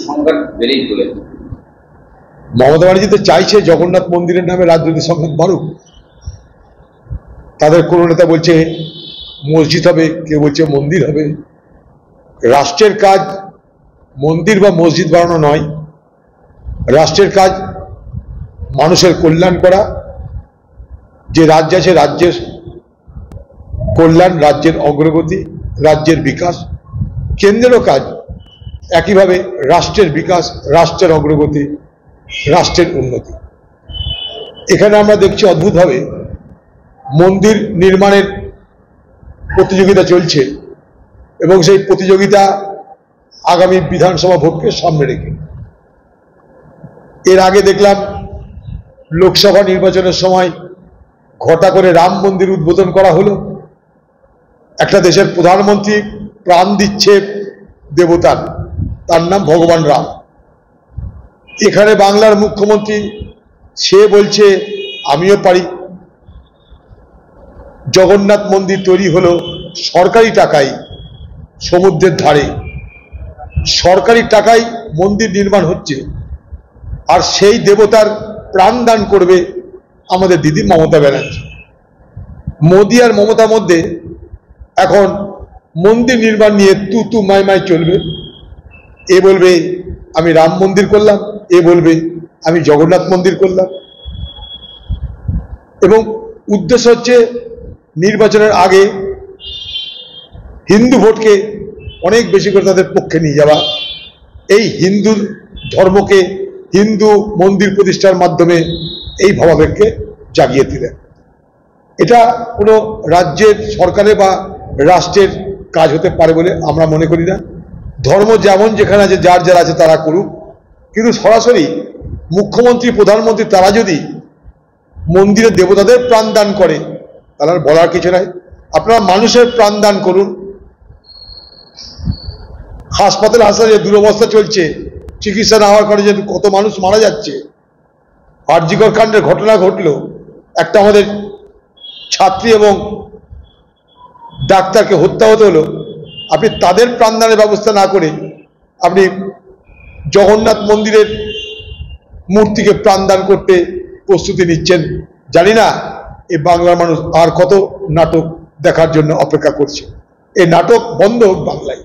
সংঘাত বেড়েই চলেছে। মমতা ব্যানার্জি তো চাইছে জগন্নাথ মন্দিরের নামে রাজনৈতিক সংঘাত বাড়ুক। তাদের কোনো নেতা বলছে মসজিদ হবে, কেউ বলছে মন্দির হবে। রাষ্ট্রের কাজ মন্দির বা মসজিদ বানানো নয়, রাষ্ট্রের কাজ মানুষের কল্যাণ করা। যে রাজ্য আছে রাজ্যের কল্যাণ, রাজ্যের অগ্রগতি, রাজ্যের বিকাশ। কেন্দ্রেরও কাজ একইভাবে রাষ্ট্রের বিকাশ, রাষ্ট্রের অগ্রগতি, রাষ্ট্রের উন্নতি। এখানে আমরা দেখছি অদ্ভুতভাবে মন্দির নির্মাণের প্রতিযোগিতা চলছে এবং সেই প্রতিযোগিতা আগামী বিধানসভা ভোটকে সামনে রেখে। এর আগে দেখলাম লোকসভা নির্বাচনের সময় ঘটা করে রাম মন্দির উদ্বোধন করা হলো। একটা দেশের প্রধানমন্ত্রী প্রাণ দিচ্ছে দেবতার, তার নাম ভগবান রাম। এখানে বাংলার মুখ্যমন্ত্রী সে বলছে আমিও পারি। জগন্নাথ মন্দির তৈরি হলো সরকারি টাকায়, সমুদ্রের ধারে সরকারি টাকায় মন্দির নির্মাণ হচ্ছে, আর সেই দেবতার প্রাণ দান করবে আমাদের দিদি মমতা ব্যানার্জি। মোদি আর মমতার মধ্যে এখন মন্দির নির্মাণ নিয়ে তু তু মাই মাই চলবে। এ বলবে আমি রাম মন্দির করলাম, এ বলবে আমি জগন্নাথ মন্দির করলাম। এবং উদ্দেশ্য হচ্ছে নির্বাচনের আগে হিন্দু ভোটকে অনেক বেশি করে তাদের পক্ষে নিয়ে যাওয়া, এই হিন্দু ধর্মকে, হিন্দু মন্দির প্রতিষ্ঠার মাধ্যমে এই ভাবাবেগকে জাগিয়ে দিলেন। এটা কোনো রাজ্যের সরকারের বা রাষ্ট্রের কাজ হতে পারে বলে আমরা মনে করি না। ধর্ম যেমন যেখানে আছে, যার যার আছে তারা করুক, কিন্তু সরাসরি মুখ্যমন্ত্রী, প্রধানমন্ত্রী তারা যদি মন্দিরের দেবতাদের প্রাণ দান করে তাহলে বলার কিছু নাই। আপনারা মানুষের প্রাণ দান করুন। হাসপাতালে যে দুরবস্থা চলছে, চিকিৎসা না হওয়ার কারণে যে কত মানুষ মারা যাচ্ছে, আরজিকর কাণ্ডের ঘটনা ঘটলো, একটা আমাদের ছাত্রী এবং ডাক্তারকে হত্যা হতে হলো। আপনি তাদের প্রাণদানের ব্যবস্থা না করে আপনি জগন্নাথ মন্দিরের মূর্তিকে প্রাণদান করতে প্রস্তুতি নিচ্ছেন। জানি না এই বাংলার মানুষ আর কত নাটক দেখার জন্য অপেক্ষা করছে। এই নাটক বন্ধ হোক বাংলায়।